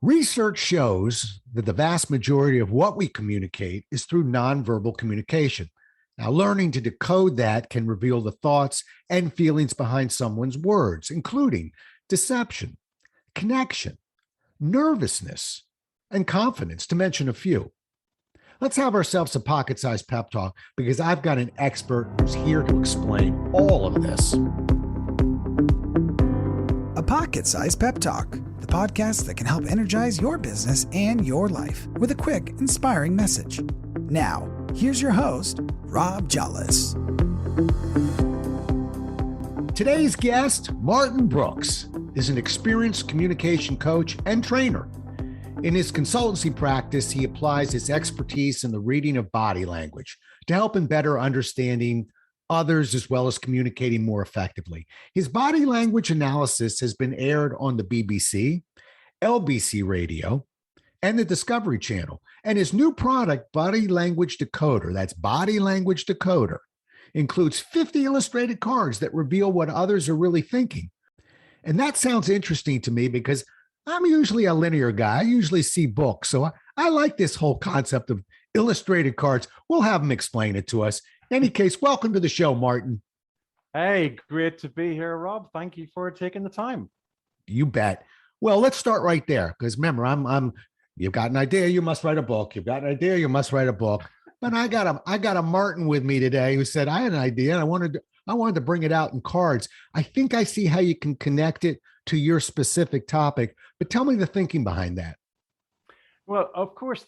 Research shows that the vast majority of what we communicate is through nonverbal communication. Now, learning to decode that can reveal the thoughts and feelings behind someone's words, including deception, connection, nervousness, and confidence, to mention a few. Let's have ourselves a pocket sized pep talk because I've got an expert who's here to explain all of this. A Pocket Sized Pep Talk, the podcast that can help energize your business and your life with a quick, inspiring message. Now, here's your host, Rob Jolles. Today's guest, Martin Brooks, is an experienced communication coach and trainer. In his consultancy practice, he applies his expertise in the reading of body language to help in better understanding others as well as communicating more effectively. His body language analysis has been aired on the BBC, LBC Radio, and the Discovery Channel. And his new product, Body Language Decoder, that's Body Language Decoder, includes 50 illustrated cards that reveal what others are really thinking. And that sounds interesting to me because I'm usually a linear guy. I usually see books. So I like this whole concept of illustrated cards. We'll have him explain it to us. In any case, welcome to the show, Martin. Hey, great to be here, Rob. Thank you for taking the time. You bet. Well, let's start right there. Because remember, you've got an idea, you must write a book. You've got an idea, you must write a book. But I got a Martin with me today who said, I had an idea and I wanted to bring it out in cards. I think I see how you can connect it to your specific topic, but tell me the thinking behind that. Well, of course,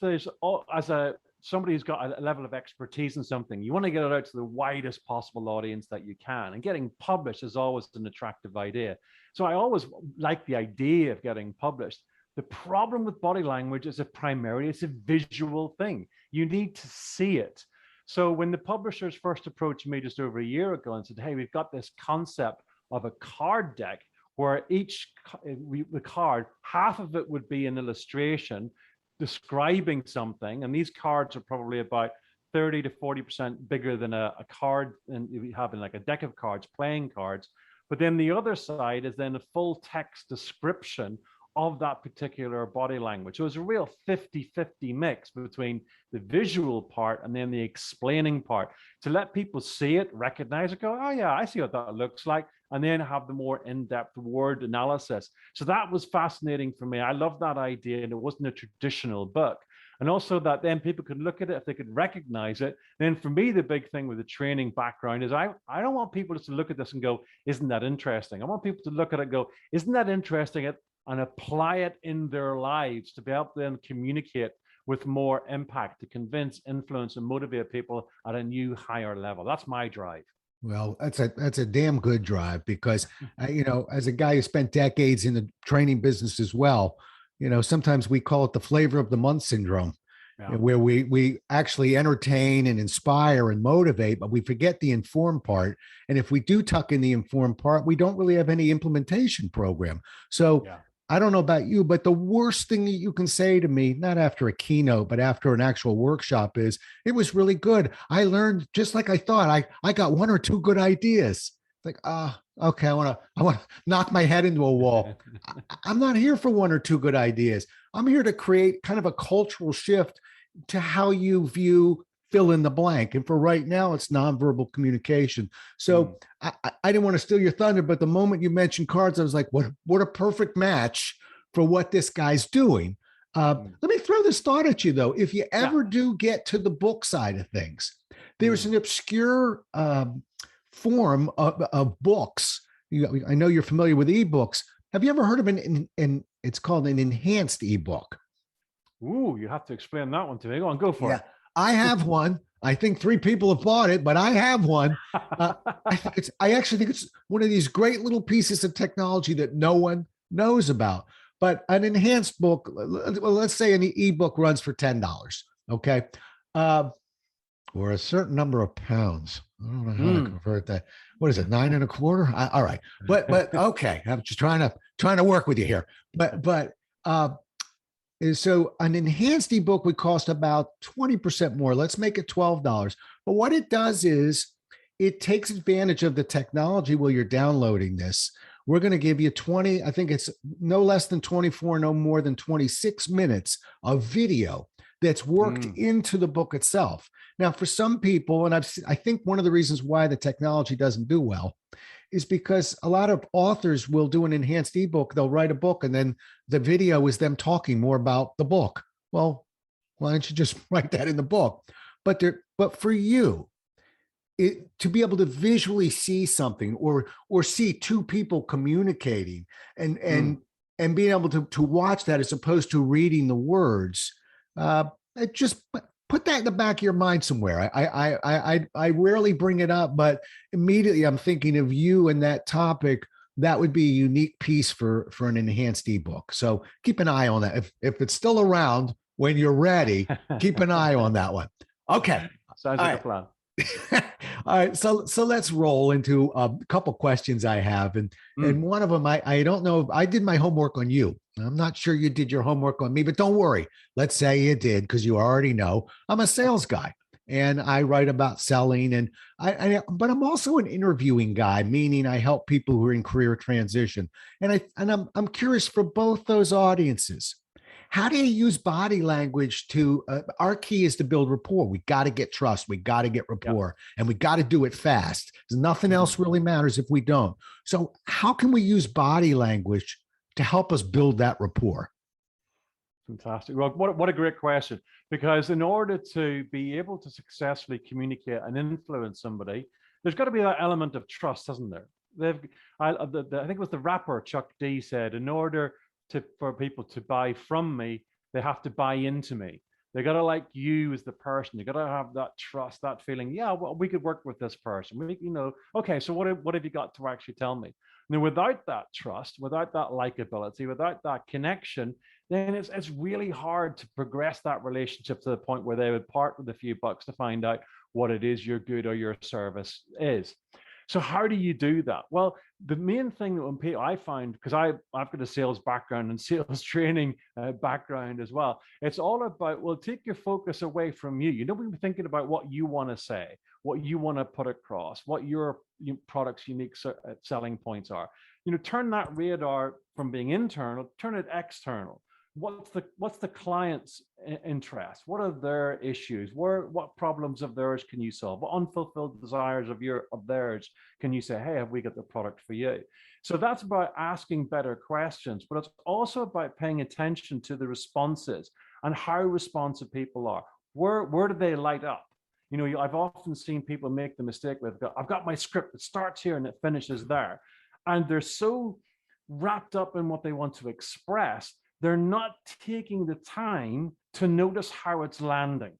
somebody who's got a level of expertise in something, you want to get it out to the widest possible audience that you can. And getting published is always an attractive idea. So I always like the idea of getting published. The problem with body language is primarily it's a visual thing. You need to see it. So when the publishers first approached me just over a year ago and said, hey, we've got this concept of a card deck where the card, half of it would be an illustration describing something. And these cards are probably about 30 to 40% bigger than a card and you have in like a deck of cards, playing cards. But then the other side is then a full text description of that particular body language. So it's a real 50-50 mix between the visual part and then the explaining part to let people see it, recognize it, go, oh yeah, I see what that looks like, and then have the more in-depth word analysis. So that was fascinating for me. I love that idea, and it wasn't a traditional book. And also that then people could look at it, if they could recognize it. Then for me, the big thing with the training background is I don't want people just to look at this and go, isn't that interesting? I want people to look at it and go, isn't that interesting? And apply it in their lives to be able to then communicate with more impact, to convince, influence, and motivate people at a new, higher level. That's my drive. Well, that's a damn good drive because, as a guy who spent decades in the training business as well, sometimes we call it the flavor of the month syndrome, where we actually entertain and inspire and motivate, but we forget the informed part. And if we do tuck in the informed part, we don't really have any implementation program. So I don't know about you, but the worst thing that you can say to me, not after a keynote, but after an actual workshop is, it was really good. I learned just like I thought. I got one or two good ideas. Like, okay, I want to knock my head into a wall. I'm not here for one or two good ideas. I'm here to create kind of a cultural shift to how you view fill in the blank. And for right now, it's nonverbal communication. So I didn't want to steal your thunder, but the moment you mentioned cards, I was like, what a perfect match for what this guy's doing. Let me throw this thought at you, though. If you ever do get to the book side of things, there's an obscure form of books. I know you're familiar with ebooks. Have you ever heard of it's called an enhanced ebook? Ooh, you have to explain that one to me. Go on, go for it. I have one. I think 3 people have bought it, but I have one. I actually think it's one of these great little pieces of technology that no one knows about. But an enhanced book, let's say an ebook runs for $10, okay? Or a certain number of pounds. I don't know how to convert that. What is it, 9 1/4? All right, but okay. I'm just trying to work with you here. But so an enhanced ebook would cost about 20% more. Let's make it $12. But what it does is it takes advantage of the technology while you're downloading this, we're going to give you 20, I think it's no less than 24, no more than 26 minutes of video that's worked into the book itself. Now, for some people, and I think one of the reasons why the technology doesn't do well is because a lot of authors will do an enhanced ebook. They'll write a book and then the video is them talking more about the book. Well, why don't you just write that in the book? But for you, to be able to visually see something or see two people communicating and being able to watch that as opposed to reading the words, just put that in the back of your mind somewhere. I rarely bring it up, but immediately I'm thinking of you and that topic. That would be a unique piece for an enhanced ebook. So keep an eye on that. If it's still around when you're ready, keep an eye on that one. Okay. Sounds like a plan. All right, so let's roll into a couple questions I have, and one of them I don't know. I did my homework on you. I'm not sure you did your homework on me, but don't worry. Let's say you did, because you already know I'm a sales guy and I write about selling, and but I'm also an interviewing guy, meaning I help people who are in career transition, and I'm curious for both those audiences. How do you use body language to, our key is to build rapport. We got to get trust. We got to get rapport, and we got to do it fast. Nothing else really matters if we don't. So how can we use body language to help us build that rapport? Fantastic. Well, what a great question, because in order to be able to successfully communicate and influence somebody, there's got to be that element of trust, hasn't there? I think it was the rapper Chuck D said, in order for people to buy from me, they have to buy into me. They got to like you as the person. You got to have that trust, that feeling. Yeah, well, we could work with this person. Okay. So what have you got to actually tell me? Now, without that trust, without that likability, without that connection, then it's really hard to progress that relationship to the point where they would part with a few bucks to find out what it is your good or your service is. So how do you do that? Well, the main thing that when people, I find, because I've got a sales background and sales training background as well, it's all about, well, take your focus away from you. You don't be thinking about what you want to say, what you want to put across, what your product's unique selling points are. Turn that radar from being internal, turn it external. What's the client's interest? What are their issues? What problems of theirs can you solve? What unfulfilled desires of theirs can you say, hey, have we got the product for you? So that's about asking better questions, but it's also about paying attention to the responses and how responsive people are. Where do they light up? I've often seen people make the mistake with, I've got my script that starts here and it finishes there. And they're so wrapped up in what they want to express, they're not taking the time to notice how it's landing.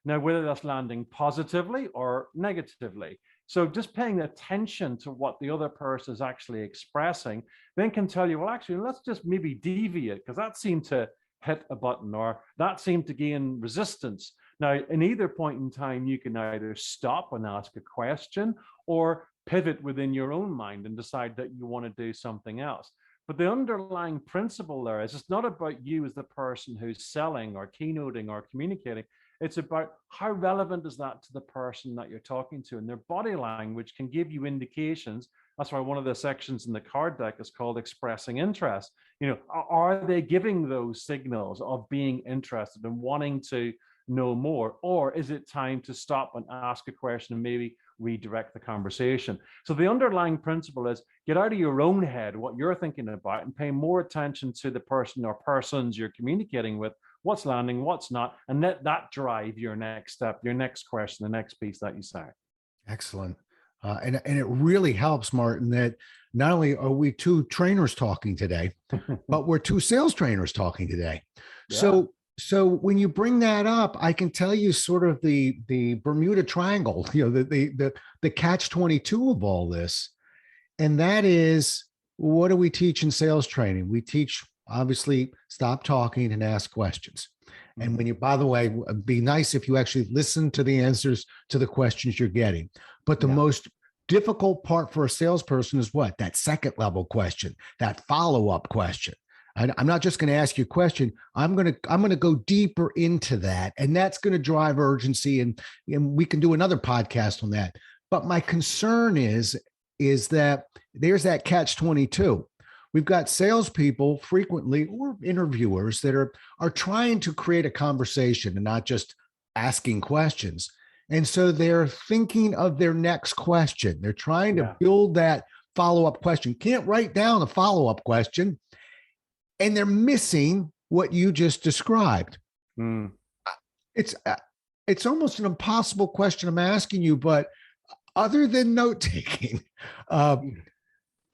Now, whether that's landing positively or negatively. So just paying attention to what the other person is actually expressing, then can tell you, well, actually, let's just maybe deviate, because that seemed to hit a button or that seemed to gain resistance. Now, in either point in time, you can either stop and ask a question or pivot within your own mind and decide that you want to do something else. But the underlying principle there is it's not about you as the person who's selling or keynoting or communicating. It's about how relevant is that to the person that you're talking to, and their body language can give you indications. That's why one of the sections in the card deck is called expressing interest. Are they giving those signals of being interested and wanting to know more, or is it time to stop and ask a question and maybe redirect the conversation? So the underlying principle is get out of your own head what you're thinking about and pay more attention to the person or persons you're communicating with, what's landing, what's not, and let that drive your next step, your next question, the next piece that you say. Excellent. And it really helps, Martin, that not only are we two trainers talking today, but we're two sales trainers talking today. Yeah. So when you bring that up, I can tell you sort of the Bermuda Triangle, the catch-22 of all this. And that is, what do we teach in sales training? We teach, obviously, stop talking and ask questions. And when you, by the way, it'd be nice if you actually listen to the answers to the questions you're getting. But the most difficult part for a salesperson is what? That second level question, that follow-up question. I'm not just going to ask you a question. I'm going to go deeper into that, and that's going to drive urgency. And we can do another podcast on that. But my concern is is that there's that catch-22. We've got salespeople frequently, or interviewers, that are trying to create a conversation and not just asking questions. And so they're thinking of their next question. They're trying to build that follow-up question. Can't write down a follow-up question, and they're missing what you just described. It's almost an impossible question I'm asking you, but other than note-taking,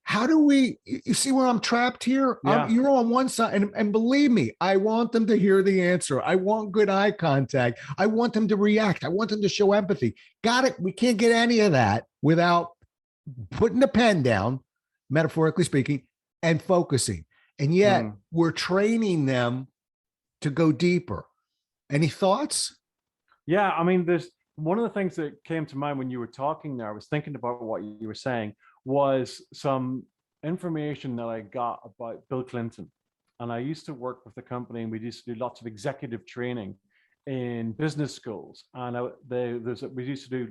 how do you see where I'm trapped here? You're on one side, and believe me, I want them to hear the answer. I want good eye contact. I want them to react. I want them to show empathy. Got it. We can't get any of that without putting the pen down, metaphorically speaking, and focusing. And yet we're training them to go deeper. Any thoughts? Yeah, I mean, there's one of the things that came to mind when you were talking there. I was thinking about what you were saying, was some information that I got about Bill Clinton. And I used to work with the company, and we used to do lots of executive training in business schools. And we used to do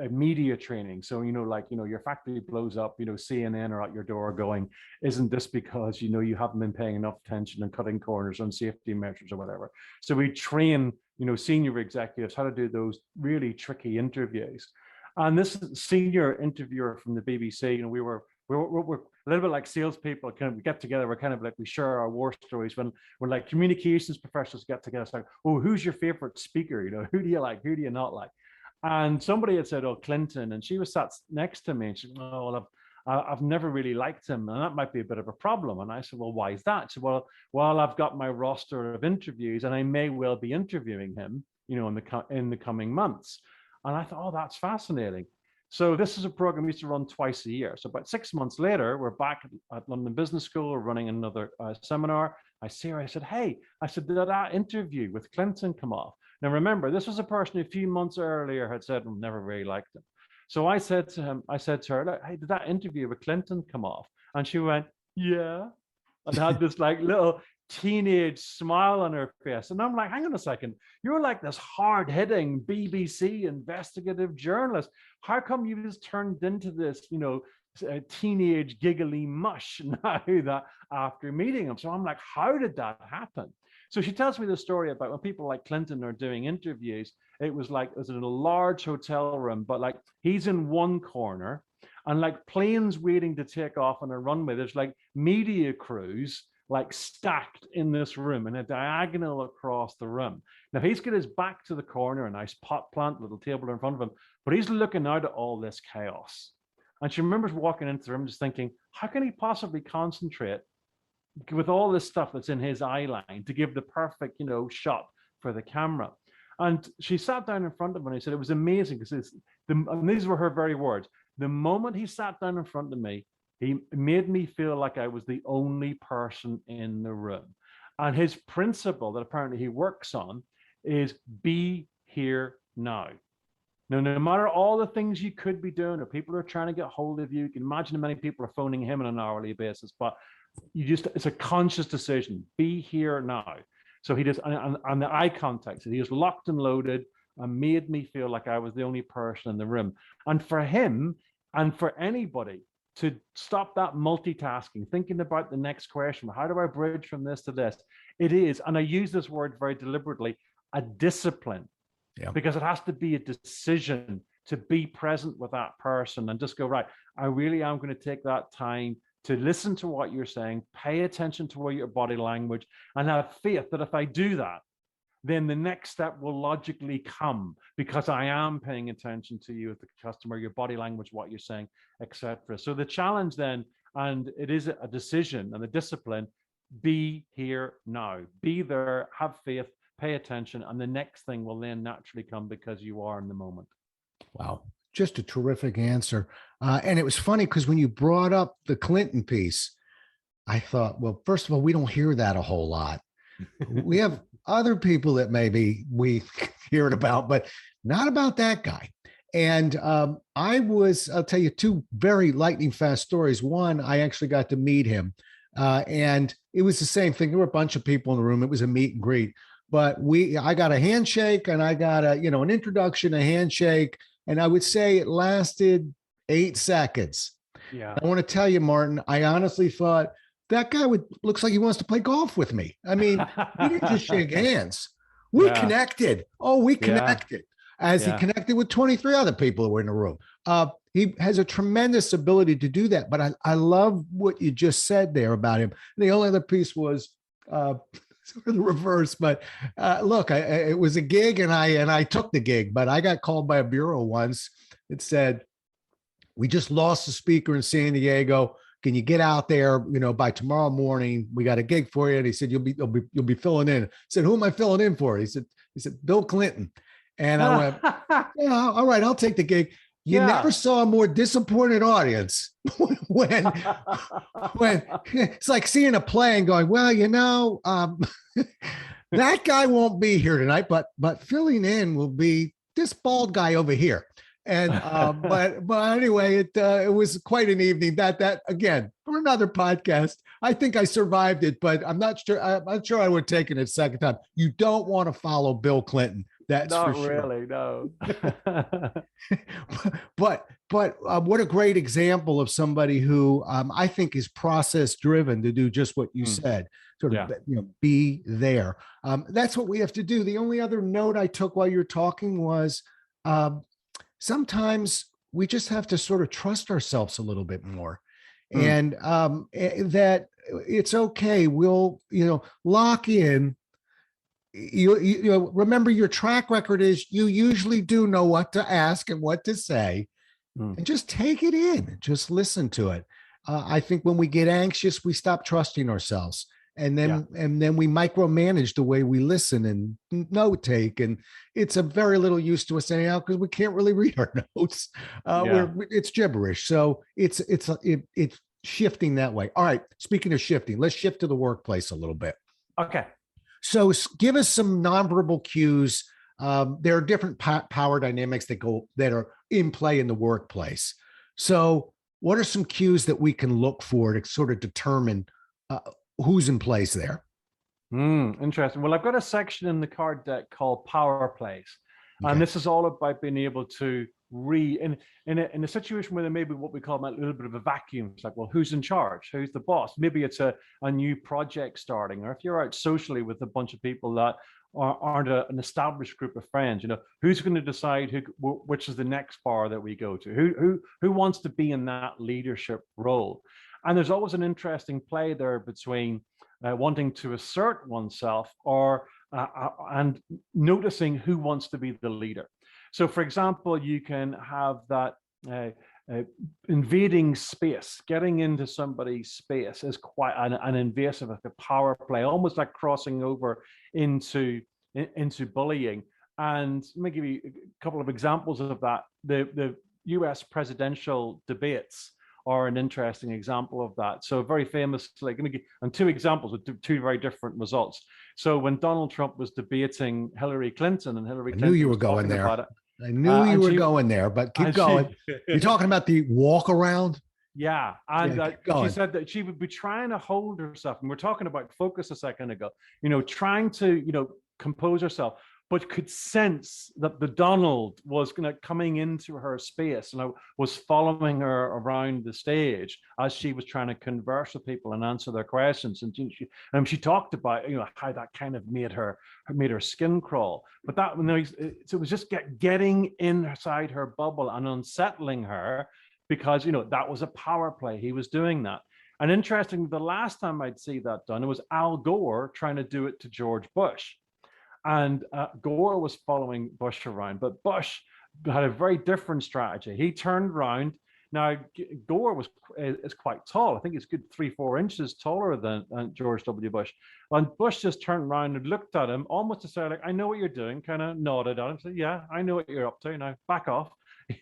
a media training. So, your factory blows up, CNN are at your door going, isn't this because, you haven't been paying enough attention and cutting corners on safety measures or whatever. So we train, senior executives how to do those really tricky interviews. And this senior interviewer from the BBC, we're a little bit like salespeople. Kind of get together. We're kind of like, we share our war stories. When like communications professionals get together, it's like, oh, who's your favorite speaker? Who do you like? Who do you not like? And somebody had said, oh, Clinton, and she was sat next to me, and she said, oh, well, I've never really liked him, and that might be a bit of a problem. And I said, well, why is that? She said, well, I've got my roster of interviews, and I may well be interviewing him, in the coming months. And I thought, oh, that's fascinating. So this is a program we used to run twice a year. So about 6 months later, we're back at London Business School. We're running another seminar. I see her. I said, hey, did that interview with Clinton come off? Now, remember, this was a person who a few months earlier had said, never really liked him. So I said to her, hey, did that interview with Clinton come off? And she went, yeah. And had this like little teenage smile on her face. And I'm like, hang on a second. You're like this hard-hitting BBC investigative journalist. How come you just turned into this, teenage giggly mush now that after meeting him? So I'm like, how did that happen? So she tells me the story about when people like Clinton are doing interviews. It was in a large hotel room, but like he's in one corner, and like planes waiting to take off on a runway. There's like media crews like stacked in this room in a diagonal across the room. Now he's got his back to the corner, a nice pot plant, little table in front of him, but he's looking out at all this chaos. And she remembers walking into the room just thinking, how can he possibly concentrate with all this stuff that's in his eye line to give the perfect, shot for the camera? And she sat down in front of him, and he said it was amazing because and these were her very words. The moment he sat down in front of me, he made me feel like I was the only person in the room. And his principle that apparently he works on is be here now. Now, no matter all the things you could be doing, or people are trying to get hold of you, you can imagine how many people are phoning him on an hourly basis, but it's a conscious decision. Be here now. So he just, and the eye contact, so he was locked and loaded and made me feel like I was the only person in the room. And for him, and for anybody, to stop that multitasking, thinking about the next question, how do I bridge from this to this? It is, and I use this word very deliberately, a discipline, because it has to be a decision to be present with that person and just go, right, I really am going to take that time to listen to what you're saying, pay attention to your body language, and have faith that if I do that, then the next step will logically come because I am paying attention to you as the customer, your body language, what you're saying, etc. So the challenge then, and it is a decision and a discipline, be here now, be there, have faith, pay attention, and the next thing will then naturally come because you are in the moment. Wow. Just a terrific answer. And it was funny because when you brought up the Clinton piece, I thought, well, first of all, we don't hear that a whole lot. We have other people that maybe we hear it about, but not about that guy. And I'll tell you two very lightning fast stories. One, I actually got to meet him. And it was the same thing. There were a bunch of people in the room. It was a meet and greet, but I got a handshake, and I got an introduction, a handshake. And I would say it lasted 8 seconds. Yeah. I want to tell you, Martin, I honestly thought that guy looks like he wants to play golf with me. I mean, we didn't just shake hands. We Yeah. connected. Oh, we Yeah. connected as he Yeah. connected with 23 other people who were in the room. He has a tremendous ability to do that. But I love what you just said there about him. And the only other piece was sort of the reverse. But look, it was a gig, and I took the gig. But I got called by a bureau once. It said, "We just lost the speaker in San Diego. Can you get out there, by tomorrow morning? We got a gig for you." And he said, you'll be filling in. I said, "Who am I filling in for?" He said, "Bill Clinton." And I went, "Yeah, all right, I'll take the gig." You never saw a more disappointed audience when it's like seeing a play and going, "Well, that guy won't be here tonight, but filling in will be this bald guy over here." And but anyway, it was quite an evening. That again, for another podcast. I think I survived it, but I'm not sure. I'm not sure I would have taken it a second time. You don't want to follow Bill Clinton. That's not for sure. really, no. but what a great example of somebody who I think is process driven to do just what you said. Sort of, be there. That's what we have to do. The only other note I took while you're talking was sometimes we just have to sort of trust ourselves a little bit more, and that it's okay. We'll, lock in. You remember your track record is you usually do know what to ask and what to say, and just take it in, just listen to it. I think when we get anxious, we stop trusting ourselves, and then we micromanage the way we listen and note take, and it's a very little use to us anyhow because we can't really read our notes. It's gibberish. So it's shifting that way. All right. Speaking of shifting, let's shift to the workplace a little bit. Okay. So give us some nonverbal cues. There are different power dynamics that are in play in the workplace. So what are some cues that we can look for to sort of determine who's in place there? Interesting. Well, I've got a section in the card deck called Power Plays. Okay. And this is all about being able to in a situation where there may be what we call a little bit of a vacuum. It's like, well, who's in charge? Who's the boss? Maybe it's a new project starting, or if you're out socially with a bunch of people that aren't an established group of friends, who's going to decide which is the next bar that we go to? Who wants to be in that leadership role? And there's always an interesting play there between wanting to assert oneself and noticing who wants to be the leader. So, for example, you can have that invading space. Getting into somebody's space is quite an invasive, like a power play, almost like crossing over into bullying. And let me give you a couple of examples of that. The US presidential debates are an interesting example of that. So very famously, and two examples with two very different results. So when Donald Trump was debating Hillary Clinton, and Hillary Clinton, I knew you were going there. I knew you were going there, but keep going. You're talking about the walk around? Yeah. And she said that she would be trying to hold herself. And we're talking about focus a second ago, trying to, compose herself, but could sense that the Donald was coming into her space and was following her around the stage as she was trying to converse with people and answer their questions. And she talked about how that kind of made her skin crawl. But it was just getting inside her bubble and unsettling her, because that was a power play. He was doing that. And interestingly, the last time I'd see that done, it was Al Gore trying to do it to George Bush. And Gore was following Bush around, but Bush had a very different strategy. He turned around. Now, Gore is quite tall. I think he's good 3-4 inches taller than George W. Bush. And Bush just turned around and looked at him, almost to say, like, "I know what you're doing," kind of nodded at him, said, "Yeah, I know what you're up to. Now, back off."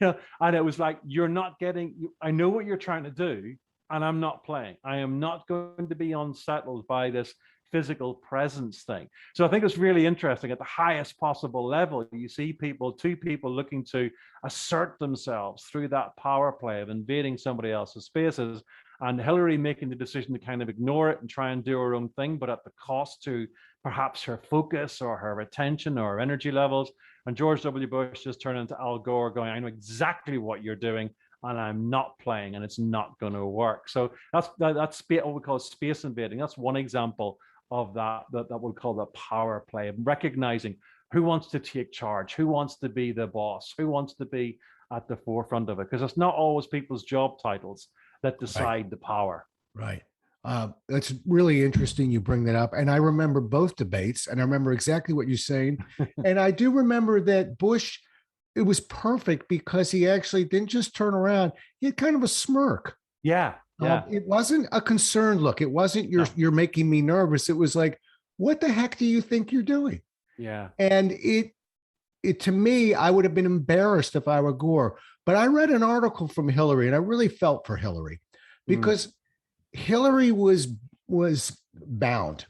And it was like, "You're not getting, I know what you're trying to do, and I'm not playing. I am not going to be unsettled by this physical presence thing." So I think it's really interesting. At the highest possible level, you see two people looking to assert themselves through that power play of invading somebody else's spaces, and Hillary making the decision to kind of ignore it and try and do her own thing, but at the cost to perhaps her focus or her attention or her energy levels. And George W. Bush just turned into Al Gore going, "I know exactly what you're doing, and I'm not playing, and it's not going to work. So that's what we call space invading. That's one example of that we call the power play, recognizing who wants to take charge, who wants to be the boss, who wants to be at the forefront of it, because it's not always people's job titles that decide the power. Right. That's really interesting you bring that up. And I remember both debates, and I remember exactly what you're saying. And I do remember that Bush, it was perfect because he actually didn't just turn around. He had kind of a smirk. Yeah. Yeah. It wasn't a concerned look. It wasn't you're making me nervous. It was like, what the heck do you think you're doing? Yeah. And it to me, I would have been embarrassed if I were Gore. But I read an article from Hillary, and I really felt for Hillary because Hillary was bound,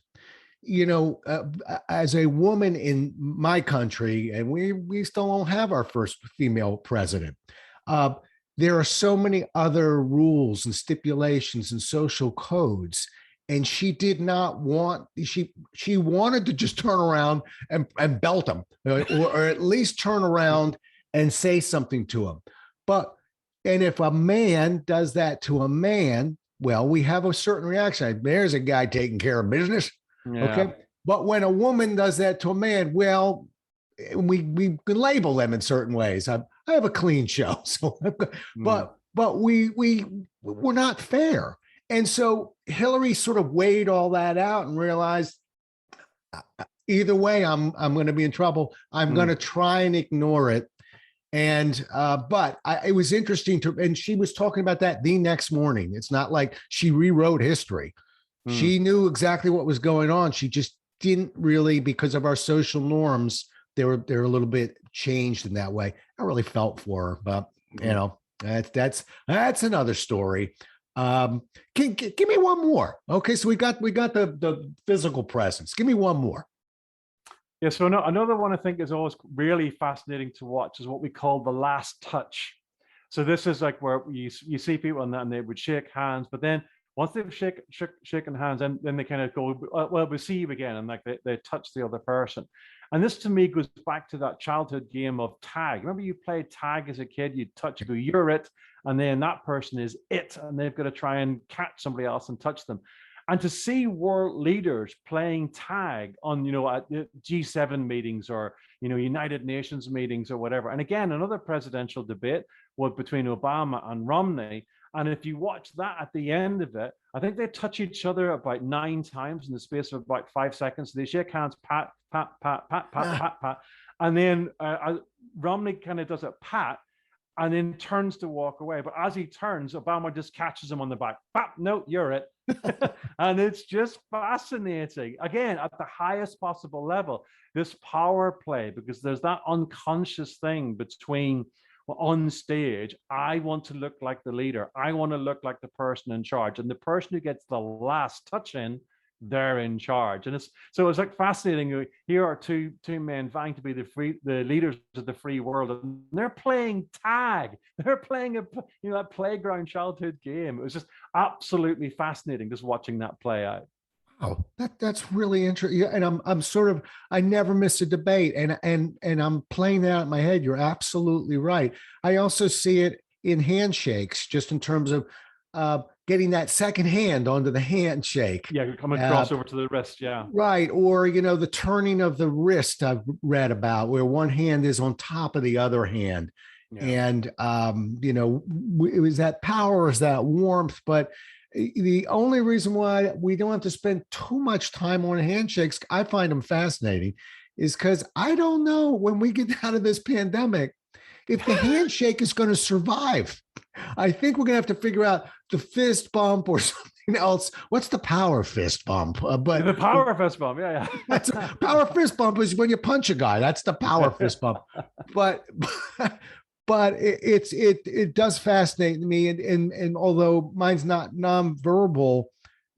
as a woman in my country, and we still don't have our first female president. There are so many other rules and stipulations and social codes, and she did not want. She wanted to just turn around and belt them, or at least turn around and say something to him. And if a man does that to a man, well, we have a certain reaction. There's a guy taking care of business. Yeah. Okay. But when a woman does that to a man, well, we can label them in certain ways. I have a clean show. So, but we're not fair. And so Hillary sort of weighed all that out and realized either way, I'm going to be in trouble. I'm going to try and ignore it. And, but it was interesting and she was talking about that the next morning. It's not like she rewrote history. She knew exactly what was going on. She just didn't really, because of our social norms, they're a little bit changed in that way. I really felt for her, but that's another story. Give me one more. Okay. So we got the physical presence. Give me one more. Yeah, so another one I think is always really fascinating to watch is what we call the last touch. So this is like where you see people and they would shake hands, but then once they've shaken hands, and then they kind of go, well, we'll see you again, and like they touch the other person. And this to me goes back to that childhood game of tag. Remember you played tag as a kid, you touch, you go, you're it, and then that person is it, and they've got to try and catch somebody else and touch them. And to see world leaders playing tag on, at G7 meetings or, United Nations meetings or whatever. And again, another presidential debate was between Obama and Romney. And if you watch that at the end of it, I think they touch each other about 9 times in the space of about 5 seconds. So they shake hands, pat, pat, pat, pat, pat, pat, pat. And then Romney kind of does a pat, and then turns to walk away. But as he turns, Obama just catches him on the back. Bap, no, you're it. And it's just fascinating. Again, at the highest possible level, this power play, because there's that unconscious thing between on stage, I want to look like the leader. I want to look like the person in charge. And the person who gets the last touch in, they're in charge. And it's like fascinating. Here are two men vying to be the leaders of the free world, and they're playing tag. They're playing a playground childhood game. It was just absolutely fascinating just watching that play out. Oh, that's really interesting. And I never miss a debate, and I'm playing that out in my head. You're absolutely right. I also see it in handshakes, just in terms of getting that second hand onto the handshake. Yeah, coming across over to the wrist. Yeah. Right. Or, the turning of the wrist I've read about, where one hand is on top of the other hand. Yeah. And, it was that power, is that warmth. But the only reason why we don't have to spend too much time on handshakes, I find them fascinating, is because I don't know when we get out of this pandemic if the handshake is going to survive. I think we're going to have to figure out the fist bump or something else. What's the power fist bump? But the power fist bump, yeah. That's a power fist bump is when you punch a guy. That's the power fist bump. But it does fascinate me. And although mine's not nonverbal,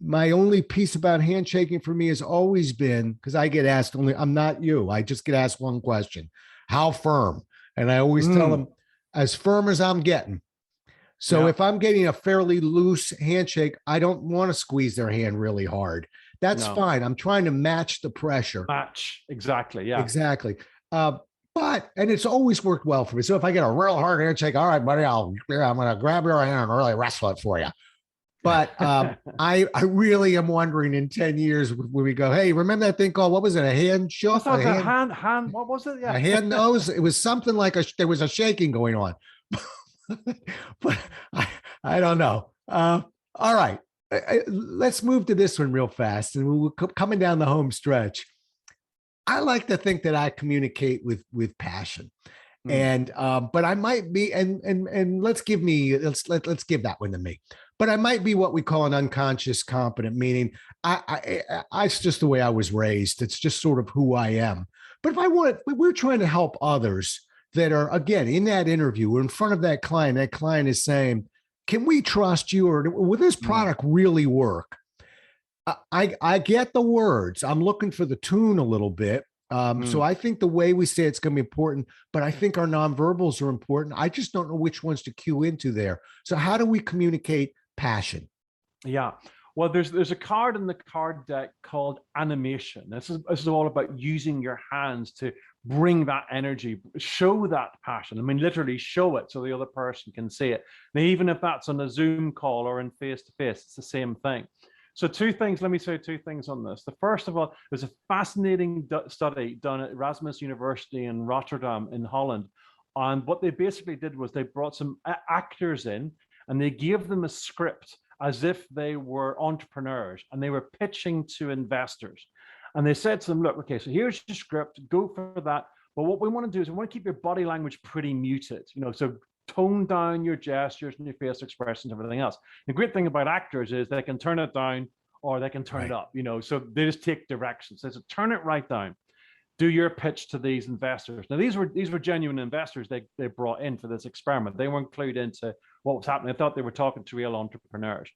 my only piece about handshaking for me has always been, because I get asked I'm not you. I just get asked one question: how firm? And I always tell them, as firm as I'm getting. So if I'm getting a fairly loose handshake, I don't want to squeeze their hand really hard. That's fine. I'm trying to match the pressure. Match. Exactly. Yeah. Exactly. But and it's always worked well for me. So if I get a real hard handshake, all right, buddy, I'm going to grab your hand and really wrestle it for you. But I really am wondering in 10 years when we go, hey, remember that thing called, what was it? A hand shook? I thought hand, what was it? Yeah. A hand nose. It was something like there was a shaking going on. But I don't know. All right. Let's move to this one real fast. And we're coming down the home stretch. I like to think that I communicate with passion. And but I might be, and let's give that one to me. But I might be what we call an unconscious competent, meaning it's just the way I was raised. It's just sort of who I am. But we're trying to help others that are, again, in that interview, we're in front of that client is saying, can we trust you, or will this product really work? I get the words. I'm looking for the tune a little bit. So I think the way we say it's going to be important, but I think our nonverbals are important. I just don't know which ones to cue into there. So how do we communicate passion? Yeah. Well, there's a card in the card deck called animation. This is all about using your hands to bring that energy, show that passion. I mean, literally show it so the other person can see it. Now, even if that's on a Zoom call or in face-to-face, it's the same thing. So let me say two things on this. The first of all, there's a fascinating study done at Erasmus University in Rotterdam in Holland. And what they basically did was they brought some actors in and they gave them a script as if they were entrepreneurs and they were pitching to investors. And they said to them, look, okay, so here's your script, go for that. But what we want to do is we want to keep your body language pretty muted, so tone down your gestures and your face expressions and everything else. The great thing about actors is they can turn it down or they can turn it up, so they just take directions. So turn it right down. Do your pitch to these investors. Now, these were genuine investors they brought in for this experiment. They weren't clued into what was happening. I thought they were talking to real entrepreneurs.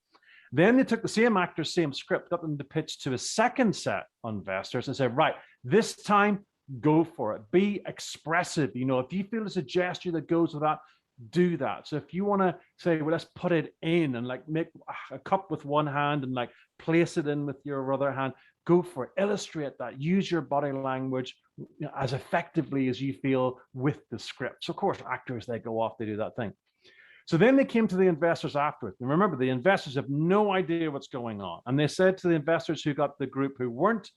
Then they took the same actors, same script, got them to pitch to a second set of investors and said, right, this time, go for it. Be expressive. If you feel there's a gesture that goes with that, do that. So if you want to say, well, let's put it in and make a cup with one hand and place it in with your other hand, go for it. Illustrate that. Use your body language as effectively as you feel with the script. So of course, actors, they go off, they do that thing. So then they came to the investors afterwards. And remember, the investors have no idea what's going on. And they said to the investors who got the group who weren't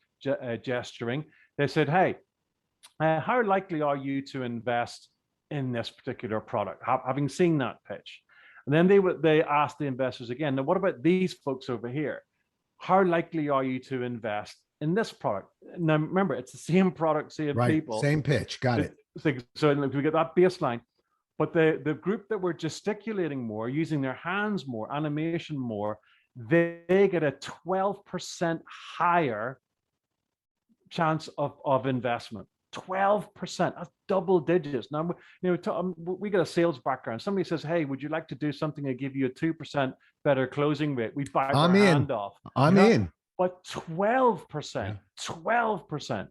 gesturing, they said, hey, how likely are you to invest in this particular product, having seen that pitch? And then they asked the investors again, now what about these folks over here? How likely are you to invest in this product? Now remember, it's the same product, same people. Same pitch, got it. So we get that baseline. But the group that were gesticulating more, using their hands more, animation more, they get a 12% higher chance of investment. 12%, that's double digits. Now, we get a sales background. Somebody says, hey, would you like to do something that give you a 2% better closing rate? We bite our hand off. I'm in. But 12%, 12%.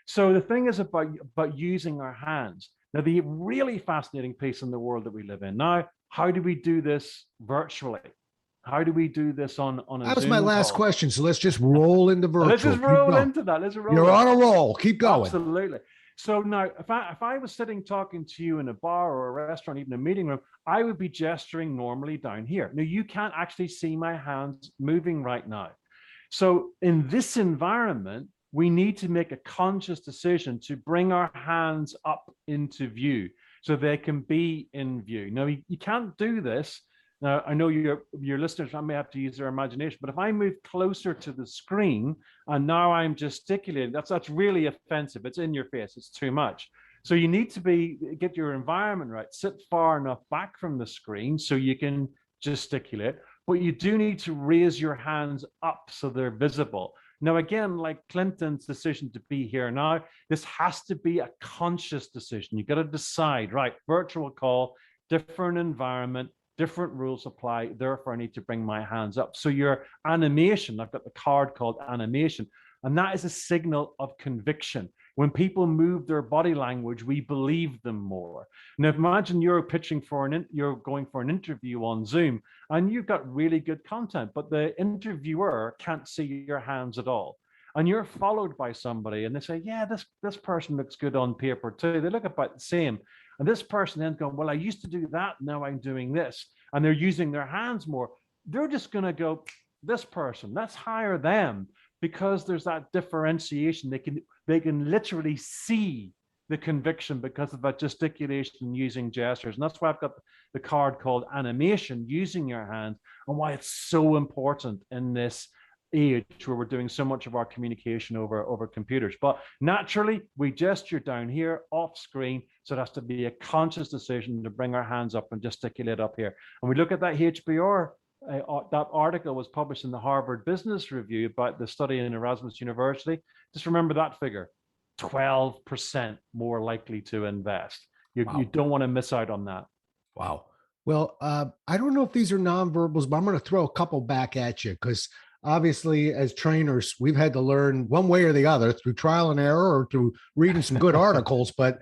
So the thing is about using our hands. Now, the really fascinating piece in the world that we live in now, how do we do this virtually? How do we do this on a That was Zoom my last call? question. So let's just roll into virtual. Let's just roll into that. You're on a roll. Keep going. Absolutely. So now, if I was sitting talking to you in a bar or a restaurant, even a meeting room, I would be gesturing normally down here. Now, you can't actually see my hands moving right now. So in this environment, we need to make a conscious decision to bring our hands up into view so they can be in view. Now, you can't do this. Now, I know your listeners may have to use their imagination, but if I move closer to the screen and now I'm gesticulating, that's really offensive. It's in your face. It's too much. So you need to get your environment right. Sit far enough back from the screen so you can gesticulate, but you do need to raise your hands up so they're visible. Now, again, like Clinton's decision to be here now, this has to be a conscious decision. You got to decide, right, virtual call, different environment, different rules apply, therefore I need to bring my hands up. So your animation, I've got the card called animation, and that is a signal of conviction. When people move their body language, we believe them more. Now, imagine you're pitching you're going for an interview on Zoom, and you've got really good content, but the interviewer can't see your hands at all. and you're followed by somebody and they say, yeah, this person looks good on paper too. They look about the same. And this person then going, well, I used to do that. Now I'm doing this. And they're using their hands more. They're just going to go, this person, let's hire them, because there's that differentiation. They can literally see the conviction because of that gesticulation and using gestures. And that's why I've got the card called animation, using your hand, and why it's so important in this age where we're doing so much of our communication over computers. But naturally, we gesture down here off screen. So it has to be a conscious decision to bring our hands up and gesticulate up here. And we look at that HBR. That article was published in the Harvard Business Review about the study in Erasmus University. Just remember that figure, 12% more likely to invest. You don't want to miss out on that. Wow. Well, I don't know if these are nonverbals, but I'm going to throw a couple back at you, because obviously as trainers, we've had to learn one way or the other through trial and error or through reading some good articles. But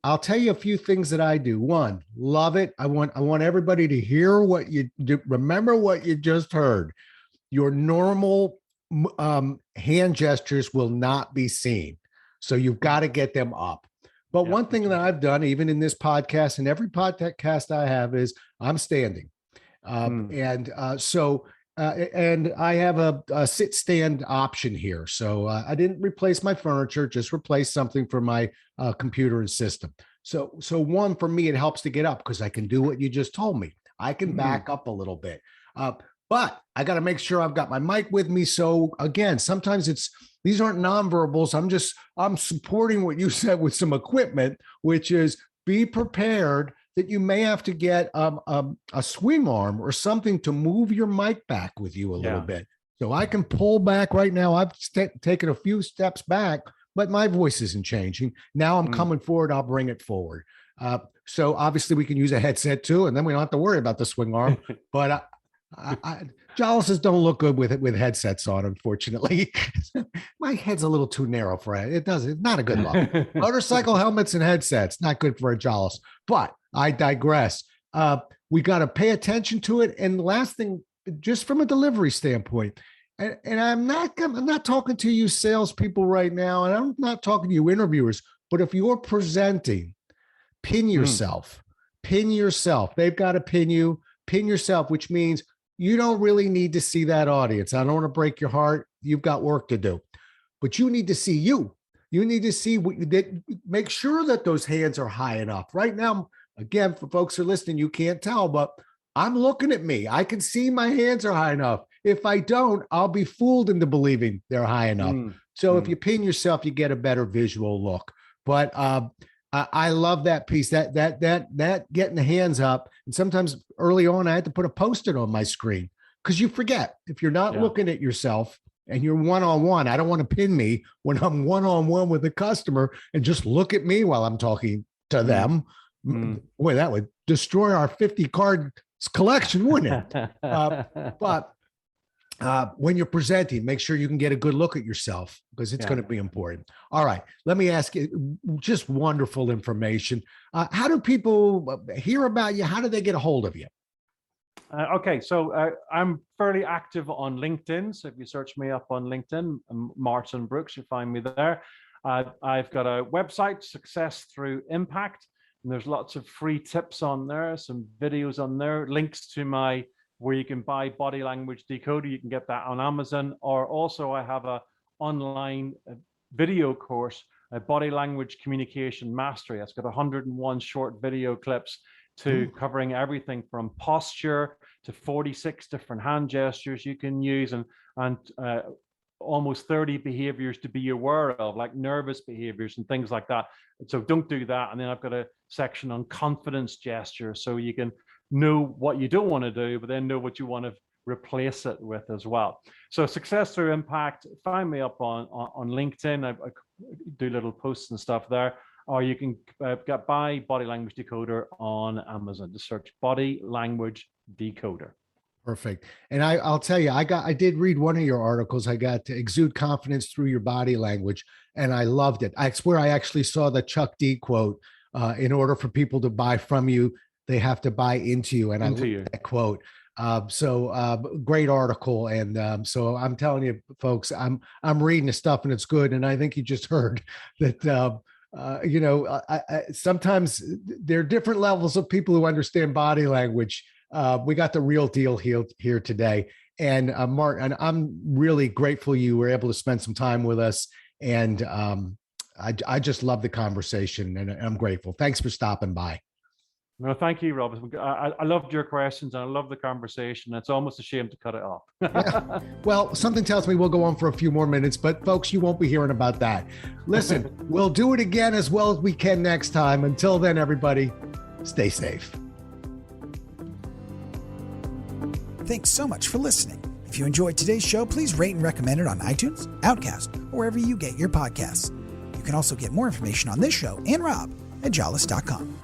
I'll tell you a few things that I do. One, love it. I want everybody to hear what you do. Remember what you just heard. Your normal hand gestures will not be seen. So you've got to get them up. But one thing that I've done, even in this podcast and every podcast I have, is I'm standing. And I have a sit stand option here. So I didn't replace my furniture, just replace something for my computer and system. So one, for me, it helps to get up because I can do what you just told me. I can back up a little bit. But I got to make sure I've got my mic with me. So again, sometimes these aren't nonverbals. I'm supporting what you said with some equipment, which is be prepared that you may have to get a swing arm or something to move your mic back with you a little bit. So I can pull back right now. I've taken a few steps back, but my voice isn't changing. Now I'm coming forward. I'll bring it forward. So obviously we can use a headset too, and then we don't have to worry about the swing arm. But Jollises don't look good with headsets on, unfortunately. My head's a little too narrow for it. It's not a good look. Motorcycle helmets and headsets, not good for a Jollis. But I digress. We got to pay attention to it. And the last thing, just from a delivery standpoint, and I'm not talking to you salespeople right now, and I'm not talking to you interviewers, but if you're presenting, pin yourself. Pin yourself. They've got to pin you. Pin yourself, which means you don't really need to see that audience. I don't want to break your heart. You've got work to do, but you need to see you. You need to see what you did. Make sure that those hands are high enough. Right now, again, for folks who are listening, you can't tell, but I'm looking at me. I can see my hands are high enough. If I don't, I'll be fooled into believing they're high enough. So if you pin yourself, you get a better visual look. But I love that piece, that getting the hands up. And sometimes early on, I had to put a Post-it on my screen because you forget. If you're not looking at yourself and you're one-on-one, I don't want to pin me when I'm one-on-one with a customer and just look at me while I'm talking to them. Boy, that would destroy our 50 card collection, wouldn't it? But when you're presenting, make sure you can get a good look at yourself because it's going to be important. All right. Let me ask you, just wonderful information. How do people hear about you? How do they get a hold of you? Okay. So I'm fairly active on LinkedIn. So if you search me up on LinkedIn, Martin Brooks, you'll find me there. I've got a website, Success Through Impact, and there's lots of free tips on there, some videos on there, links to where you can buy Body Language Decoder. You can get that on Amazon, or also I have a online video course, Body Language Communication Mastery. It's got 101 short video clips to covering everything from posture to 46 different hand gestures you can use, and almost 30 behaviors to be aware of, like nervous behaviors and things like that. So don't do that. And then I've got a section on confidence gestures, so you can know what you don't want to do, but then know what you want to replace it with as well. So Success Through Impact, find me up on LinkedIn. I do little posts and stuff there, or you can buy Body Language Decoder on Amazon. Just search Body Language Decoder. Perfect. And I'll tell you, I did read one of your articles. I got to exude confidence through your body language, and I loved it. I swear I actually saw the Chuck D quote, in order for people to buy from you, they have to buy into you. And I love that quote. Great article. And so I'm telling you, folks, I'm reading the stuff and it's good. And I think you just heard that, sometimes there are different levels of people who understand body language. We got the real deal here today. And Mark, and I'm really grateful you were able to spend some time with us. And I just love the conversation, and I'm grateful. Thanks for stopping by. No, thank you, Rob. I loved your questions and I love the conversation. It's almost a shame to cut it off. Yeah. Well, something tells me we'll go on for a few more minutes, but folks, you won't be hearing about that. Listen, we'll do it again as well as we can next time. Until then, everybody, stay safe. Thanks so much for listening. If you enjoyed today's show, please rate and recommend it on iTunes, Outcast, or wherever you get your podcasts. You can also get more information on this show and Rob at jollis.com.